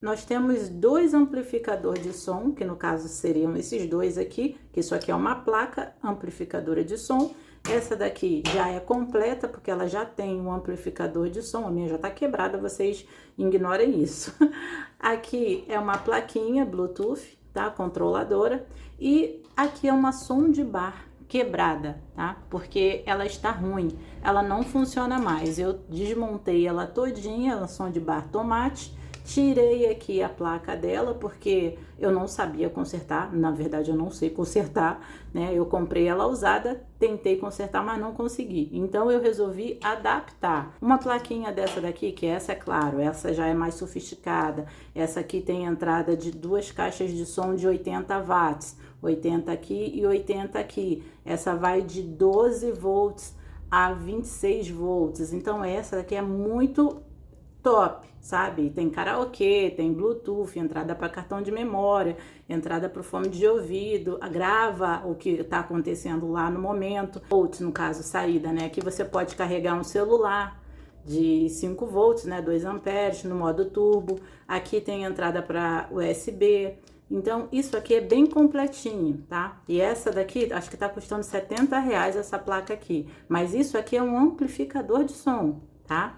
Nós temos dois amplificadores de som, que no caso seriam esses dois aqui, que isso aqui é uma placa amplificadora de som. Essa daqui já é completa, porque ela já tem um amplificador de som, a minha já tá quebrada, vocês ignorem isso. Aqui é uma plaquinha Bluetooth, tá? Controladora. E aqui é uma soundbar quebrada, tá? Porque ela está ruim, ela não funciona mais. Eu desmontei ela todinha, a soundbar tomate. Tirei aqui a placa dela, porque eu não sabia consertar, na verdade eu não sei consertar, né? Eu comprei ela usada, tentei consertar, mas não consegui. Então eu resolvi adaptar. Uma plaquinha dessa daqui, que essa é claro, essa já é mais sofisticada. Essa aqui tem entrada de duas caixas de som de 80 watts, 80 aqui e 80 aqui. Essa vai de 12 volts a 26 volts. Então essa daqui é muito top, sabe? Tem karaokê, tem Bluetooth, entrada para cartão de memória, entrada para o fone de ouvido, grava o que está acontecendo lá no momento, volts no caso, saída, né? Aqui você pode carregar um celular de 5 volts, né? 2 amperes no modo turbo. Aqui tem entrada para USB. Então, isso aqui é bem completinho, tá? E essa daqui, acho que tá custando R$70 essa placa aqui. Mas isso aqui é um amplificador de som, tá?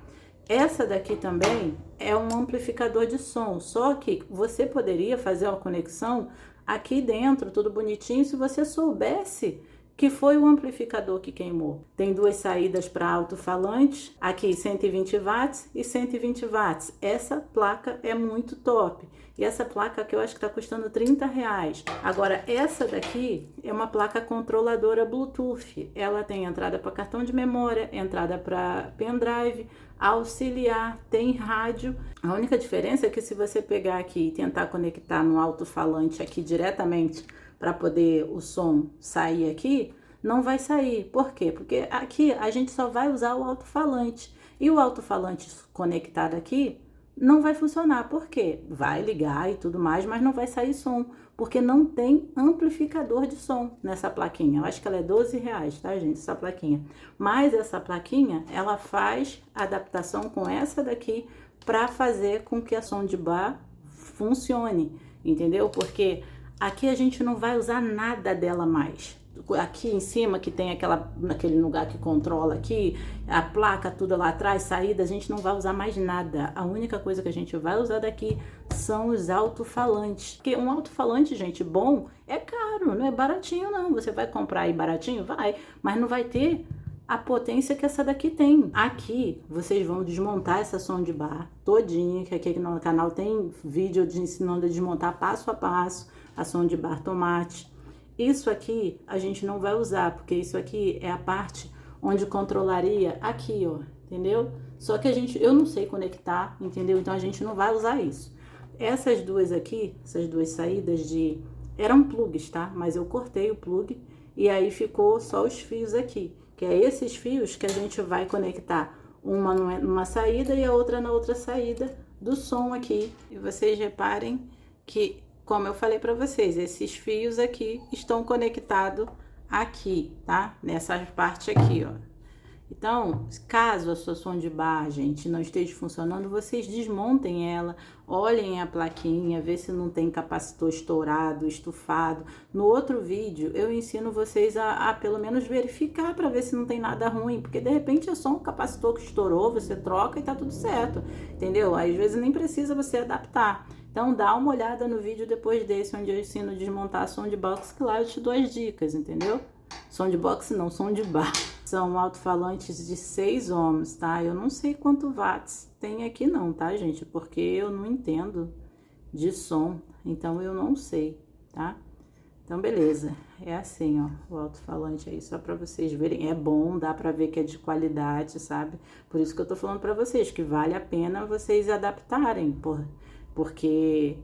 Essa daqui também é um amplificador de som, só que você poderia fazer uma conexão aqui dentro, tudo bonitinho, se você soubesse que foi o amplificador que queimou. Tem duas saídas para alto-falante, aqui 120 watts e 120 watts. Essa placa é muito top. E essa placa aqui eu acho que está custando R$30. Agora, essa daqui é uma placa controladora Bluetooth. Ela tem entrada para cartão de memória, entrada para pendrive, auxiliar, tem rádio. A única diferença é que se você pegar aqui e tentar conectar no alto-falante aqui diretamente para poder o som sair aqui, não vai sair. Por quê? Porque aqui a gente só vai usar o alto-falante. E o alto-falante conectado aqui não vai funcionar. Por quê? Vai ligar e tudo mais, mas não vai sair som. Porque não tem amplificador de som nessa plaquinha. Eu acho que ela é R$12, tá, gente? Essa plaquinha. Mas essa plaquinha, ela faz adaptação com essa daqui para fazer com que a soundbar funcione, entendeu? Porque aqui a gente não vai usar nada dela mais. Aqui em cima que tem aquele lugar que controla aqui, a placa tudo lá atrás, saída, a gente não vai usar mais nada. A única coisa que a gente vai usar daqui são os alto-falantes. Porque um alto-falante, gente, bom, é caro, não é baratinho não. Você vai comprar aí baratinho? Vai, mas não vai ter a potência que essa daqui tem. Aqui vocês vão desmontar essa soundbar todinha, que aqui no canal tem vídeo de ensinando a desmontar passo a passo a soundbar tomate. Isso aqui a gente não vai usar, porque isso aqui é a parte onde controlaria aqui, ó, entendeu? Só que eu não sei conectar, entendeu? Então a gente não vai usar isso. Essas duas aqui, essas duas saídas eram plugs, tá? Mas eu cortei o plug e aí ficou só os fios aqui, que é esses fios que a gente vai conectar uma numa saída e a outra na outra saída do som aqui. E vocês reparem que, como eu falei para vocês, esses fios aqui estão conectados aqui, tá? Nessa parte aqui, ó. Então, caso a sua soundbar, gente, não esteja funcionando, vocês desmontem ela, olhem a plaquinha, vê se não tem capacitor estourado, estufado. No outro vídeo, eu ensino vocês a pelo menos verificar para ver se não tem nada ruim, porque de repente é só um capacitor que estourou, você troca e tá tudo certo, entendeu? Às vezes nem precisa você adaptar. Então, dá uma olhada no vídeo depois desse, onde eu ensino a desmontar a soundbox, que lá eu te dou as dicas, entendeu? Soundbox não, soundbar. São alto-falantes de 6 ohms, tá? Eu não sei quanto watts tem aqui não, tá, gente? Porque eu não entendo de som, então eu não sei, tá? Então, beleza. É assim, ó, o alto-falante aí, só pra vocês verem. É bom, dá pra ver que é de qualidade, sabe? Por isso que eu tô falando pra vocês, que vale a pena vocês adaptarem, porque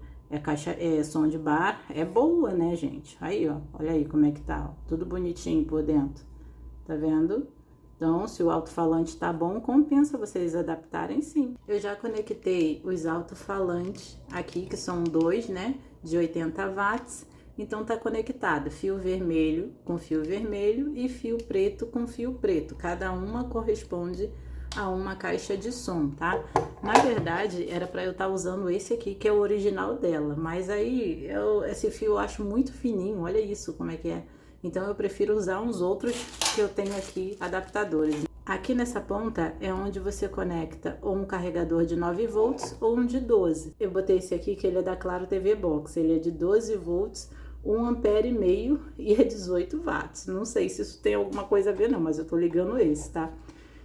soundbar é boa, né, gente? Aí, ó, olha aí como é que tá, ó, tudo bonitinho por dentro. Tá vendo? Então, se o alto-falante tá bom, compensa vocês adaptarem sim. Eu já conectei os alto-falantes aqui, que são dois, né? De 80 watts. Então, tá conectado fio vermelho com fio vermelho e fio preto com fio preto. Cada uma corresponde a uma caixa de som, tá? Na verdade, era para eu estar usando esse aqui, que é o original dela, mas aí esse fio eu acho muito fininho, olha isso como é que é. Então eu prefiro usar uns outros que eu tenho aqui, adaptadores. Aqui nessa ponta é onde você conecta ou um carregador de 9 volts ou um de 12. Eu botei esse aqui que ele é da Claro TV Box, ele é de 12 volts, 1,5 ampere e é 18 watts. Não sei se isso tem alguma coisa a ver não, mas eu tô ligando esse, tá?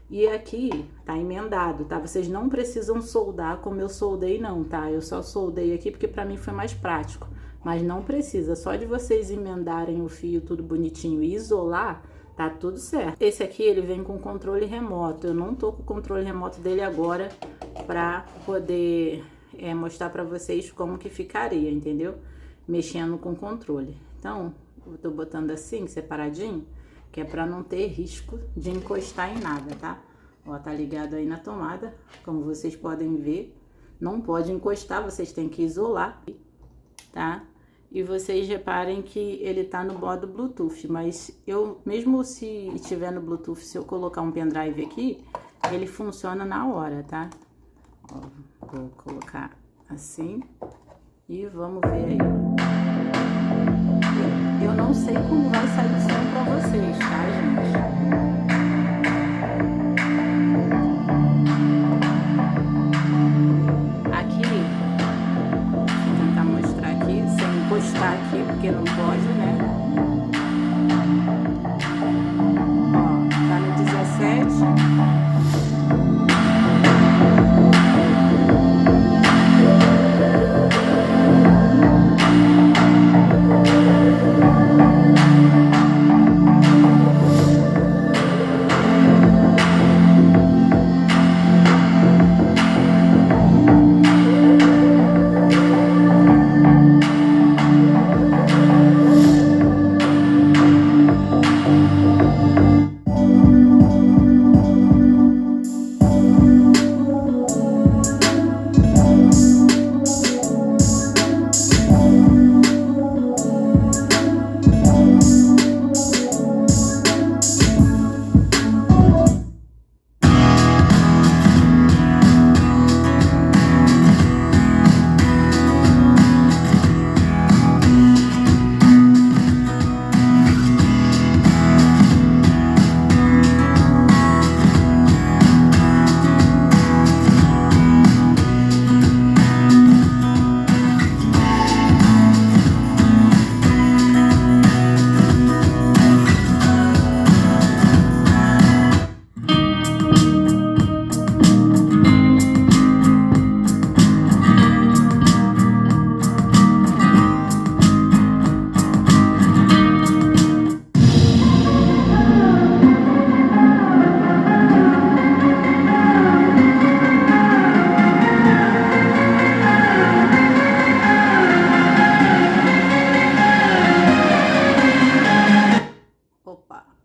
E aqui tá emendado, tá? Vocês não precisam soldar como eu soldei não, tá? Eu só soldei aqui porque pra mim foi mais prático. Mas não precisa, só de vocês emendarem o fio tudo bonitinho e isolar, tá tudo certo. Esse aqui, ele vem com controle remoto. Eu não tô com o controle remoto dele agora pra poder mostrar pra vocês como que ficaria, entendeu? Mexendo com o controle. Então, eu tô botando assim, separadinho, que é pra não ter risco de encostar em nada, tá? Ó, tá ligado aí na tomada, como vocês podem ver. Não pode encostar, vocês têm que isolar, tá? E vocês reparem que ele tá no modo Bluetooth, mas mesmo se estiver no Bluetooth, se eu colocar um pendrive aqui, ele funciona na hora, tá? Ó, vou colocar assim e vamos ver aí. Eu não sei como vai sair o som pra vocês, tá, gente? Aqui, vou tentar mostrar aqui, sem encostar aqui, porque não pode, né? Ó, tá no 17.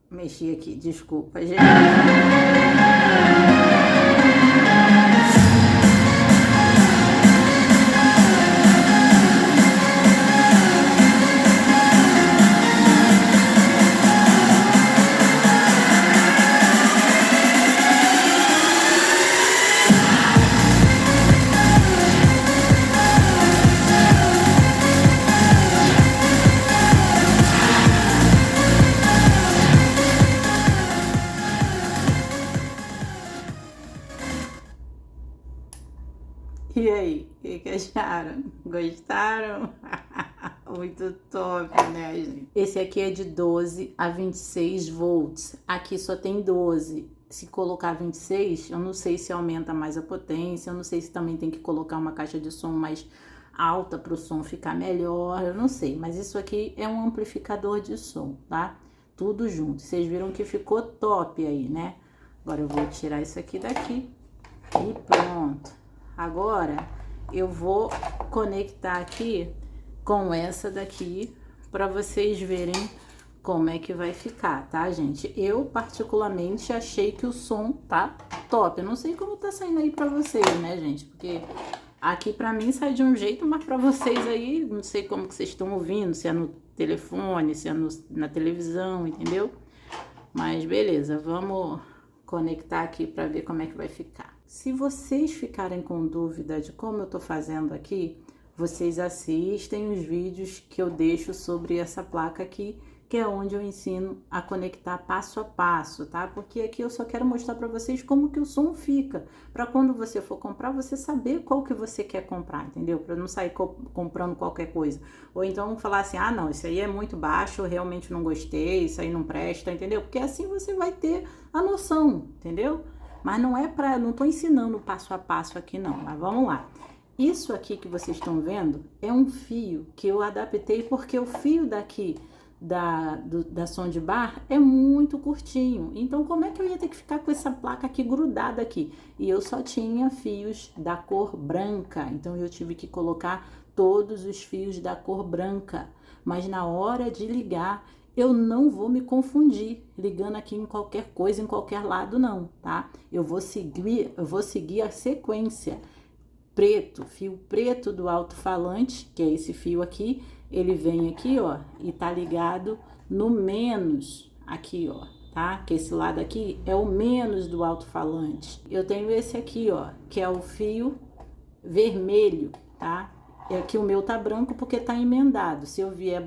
Mexi aqui, desculpa, gente. E aí, o que acharam? Gostaram? Muito top, né, gente? Esse aqui é de 12 a 26 volts. Aqui só tem 12. Se colocar 26, eu não sei se aumenta mais a potência, eu não sei se também tem que colocar uma caixa de som mais alta para o som ficar melhor, eu não sei. Mas isso aqui é um amplificador de som, tá? Tudo junto. Vocês viram que ficou top aí, né? Agora eu vou tirar isso aqui daqui e pronto. Agora, eu vou conectar aqui com essa daqui para vocês verem como é que vai ficar, tá, gente? Eu, particularmente, achei que o som tá top. Eu não sei como tá saindo aí pra vocês, né, gente? Porque aqui pra mim sai de um jeito, mas pra vocês aí, não sei como que vocês estão ouvindo, se é no telefone, se é na televisão, entendeu? Mas beleza, vamos conectar aqui para ver como é que vai ficar. Se vocês ficarem com dúvida de como eu tô fazendo aqui, vocês assistem os vídeos que eu deixo sobre essa placa aqui, que é onde eu ensino a conectar passo a passo, tá? Porque aqui eu só quero mostrar para vocês como que o som fica, para quando você for comprar, você saber qual que você quer comprar, entendeu? Para não sair comprando qualquer coisa. Ou então falar assim, ah, não, isso aí é muito baixo, eu realmente não gostei, isso aí não presta, entendeu? Porque assim você vai ter a noção, entendeu? Mas não tô ensinando passo a passo aqui não, mas vamos lá. Isso aqui que vocês estão vendo é um fio que eu adaptei porque o fio daqui da Soundbar é muito curtinho, então como é que eu ia ter que ficar com essa placa aqui grudada aqui? E eu só tinha fios da cor branca, então eu tive que colocar todos os fios da cor branca, mas na hora de ligar eu não vou me confundir ligando aqui em qualquer coisa, em qualquer lado não, tá? Eu vou seguir a sequência preto, fio preto do alto-falante, que é esse fio aqui, ele vem aqui, ó, e tá ligado no menos aqui, ó, tá? Que esse lado aqui é o menos do alto-falante. Eu tenho esse aqui, ó, que é o fio vermelho, tá? É que o meu tá branco porque tá emendado. Se eu vier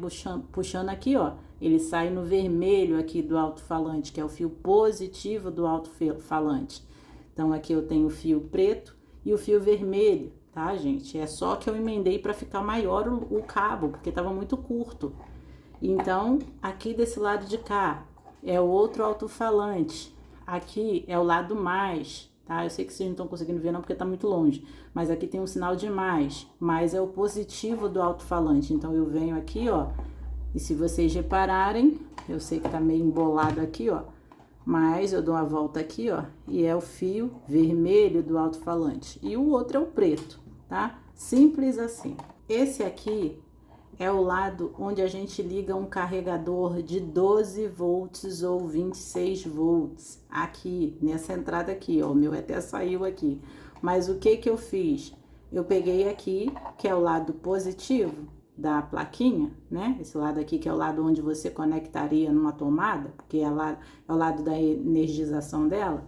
puxando aqui, ó, ele sai no vermelho aqui do alto-falante, que é o fio positivo do alto-falante. Então aqui eu tenho o fio preto e o fio vermelho, tá, gente? É só que eu emendei para ficar maior o cabo, porque tava muito curto. Então, aqui desse lado de cá é o outro alto-falante. Aqui é o lado mais, tá? Eu sei que vocês não estão conseguindo ver não, porque tá muito longe. Mas aqui tem um sinal de mais. Mais é o positivo do alto-falante. Então, eu venho aqui, ó. E se vocês repararem, eu sei que tá meio embolado aqui, ó. Mas eu dou uma volta aqui, ó, e é o fio vermelho do alto-falante. E o outro é o preto, tá? Simples assim. Esse aqui é o lado onde a gente liga um carregador de 12 volts ou 26 volts. Aqui, nessa entrada aqui, ó, o meu até saiu aqui. Mas o que que eu fiz? Eu peguei aqui, que é o lado positivo da plaquinha, né? Esse lado aqui que é o lado onde você conectaria numa tomada, porque é o lado da energização dela.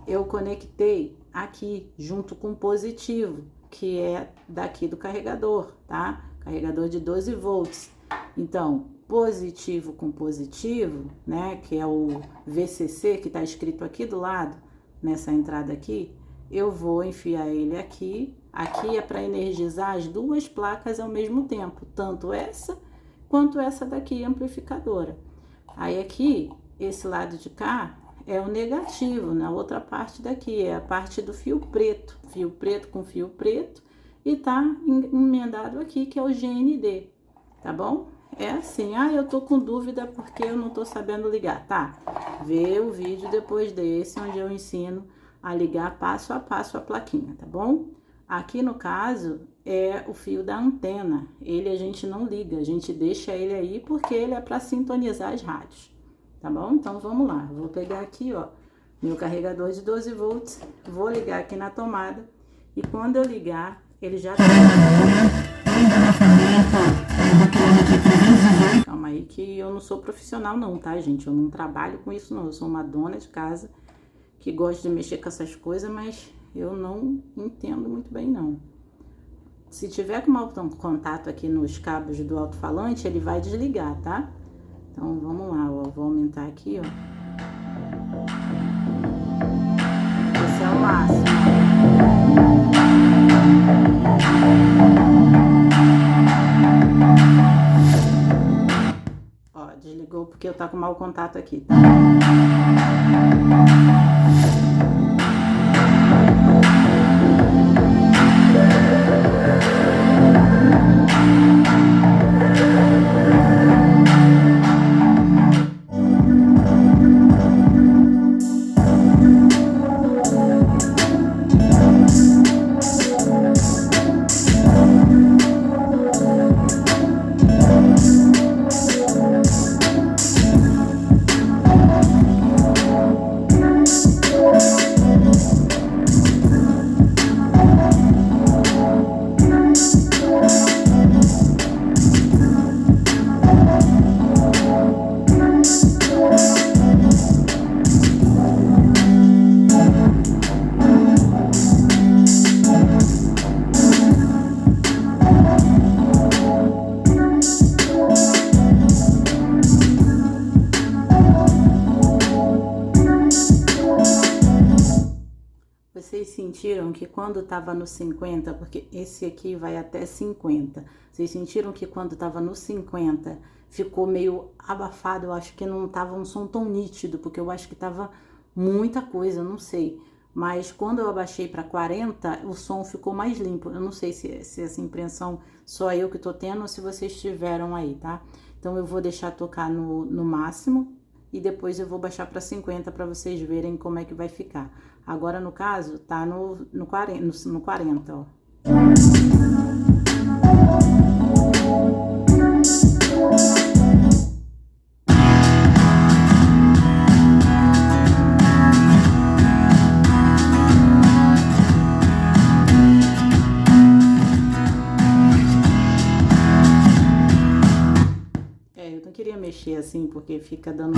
Eu conectei aqui junto com o positivo, que é daqui do carregador, tá? Carregador de 12 volts. Então, positivo com positivo, né? Que é o VCC que tá escrito aqui do lado, nessa entrada aqui. Eu vou enfiar ele aqui. Aqui é para energizar as duas placas ao mesmo tempo, tanto essa quanto essa daqui, amplificadora. Aí aqui, esse lado de cá é o negativo, na outra parte daqui, é a parte do fio preto com fio preto, e tá emendado aqui, que é o GND, tá bom? É assim, ah, eu tô com dúvida porque eu não tô sabendo ligar, tá? Vê o vídeo depois desse, onde eu ensino a ligar passo a passo a plaquinha, tá bom? Aqui no caso é o fio da antena, ele a gente não liga, a gente deixa ele aí porque ele é para sintonizar as rádios, tá bom? Então vamos lá, vou pegar aqui, ó, meu carregador de 12 volts, vou ligar aqui na tomada e quando eu ligar, ele já tá... Calma aí que eu não sou profissional não, tá, gente? Eu não trabalho com isso não, eu sou uma dona de casa que gosta de mexer com essas coisas, mas eu não entendo muito bem, não. Se tiver com mau contato aqui nos cabos do alto-falante, ele vai desligar, tá? Então, vamos lá, ó. Vou aumentar aqui, ó. Esse é o máximo. Ó, desligou porque eu tá com mau contato aqui, tá? sentiram que quando estava no 50, porque esse aqui vai até 50, vocês sentiram que quando estava no 50 ficou meio abafado? Eu acho que não estava um som tão nítido, porque eu acho que estava muita coisa, eu não sei. Mas quando eu abaixei para 40, o som ficou mais limpo. Eu não sei se essa impressão só eu que tô tendo ou se vocês tiveram aí, tá? Então eu vou deixar tocar no máximo e depois eu vou baixar para 50 para vocês verem como é que vai ficar. Agora, no caso, tá no 40, ó. Eu não queria mexer assim, porque fica dando...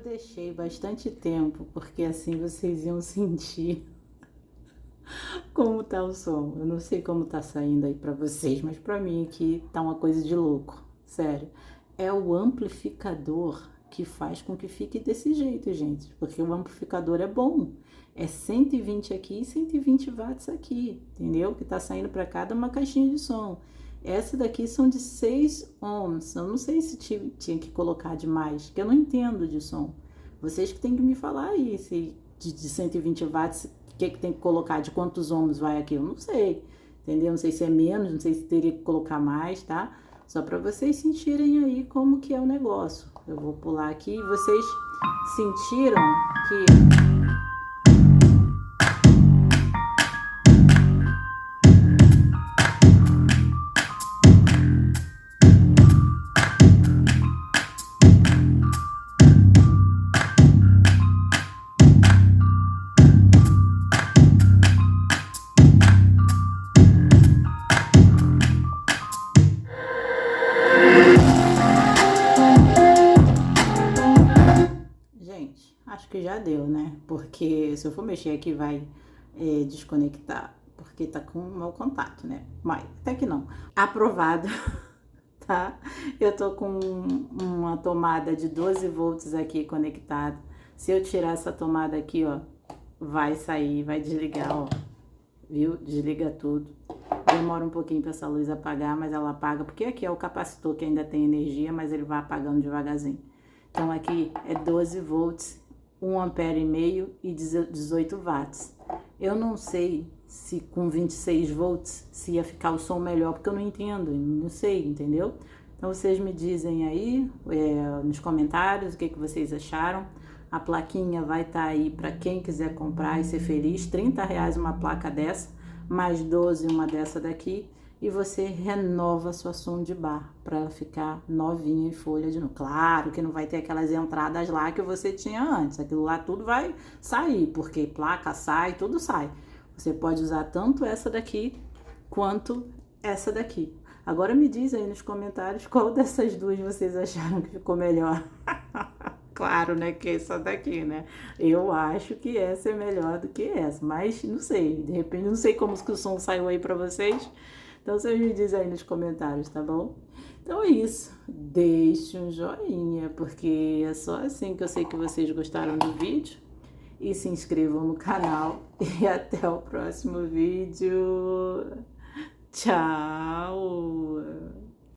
Deixei bastante tempo, porque assim vocês iam sentir como tá o som. Eu não sei como tá saindo aí pra vocês, mas pra mim aqui tá uma coisa de louco, sério. É o amplificador que faz com que fique desse jeito, gente, porque o amplificador é bom. É 120 aqui e 120 watts aqui, entendeu? Que tá saindo pra cada uma caixinha de som. Essa daqui são de 6 ohms. Eu não sei se tinha que colocar demais, porque eu não entendo de som. Vocês que tem que me falar aí, se de 120 watts, o que tem que colocar, de quantos ohms vai aqui, eu não sei, entendeu? Não sei se é menos, não sei se teria que colocar mais, tá? Só para vocês sentirem aí como que é o negócio. Eu vou pular aqui e vocês sentiram que... Acho que já deu, né? Porque se eu for mexer aqui vai desconectar, porque tá com mau contato, né? Mas até que não. Aprovado, tá? Eu tô com uma tomada de 12 volts aqui conectada. Se eu tirar essa tomada aqui, ó, vai sair, vai desligar, ó. Viu? Desliga tudo. Demora um pouquinho para essa luz apagar, mas ela apaga, porque aqui é o capacitor que ainda tem energia, mas ele vai apagando devagarzinho. Então aqui é 12 volts, 1,5 ampere e 18 watts. Eu não sei se com 26 volts se ia ficar o som melhor, porque eu não entendo, não sei, entendeu? Então vocês me dizem aí nos comentários o que vocês acharam. A plaquinha vai estar aí para quem quiser comprar e ser feliz. R$30 uma placa dessa, mais 12 uma dessa daqui. E você renova a sua som de bar para ela ficar novinha em folha de novo. Claro que não vai ter aquelas entradas lá que você tinha antes. Aquilo lá tudo vai sair, porque placa sai, tudo sai. Você pode usar tanto essa daqui quanto essa daqui. Agora me diz aí nos comentários qual dessas duas vocês acharam que ficou melhor. Claro, né, que essa daqui, né? Eu acho que essa é melhor do que essa, mas não sei, de repente não sei como que o som saiu aí pra vocês. Então vocês me dizem aí nos comentários, tá bom? Então é isso, deixe um joinha, porque é só assim que eu sei que vocês gostaram do vídeo. E se inscrevam no canal e até o próximo vídeo. Tchau!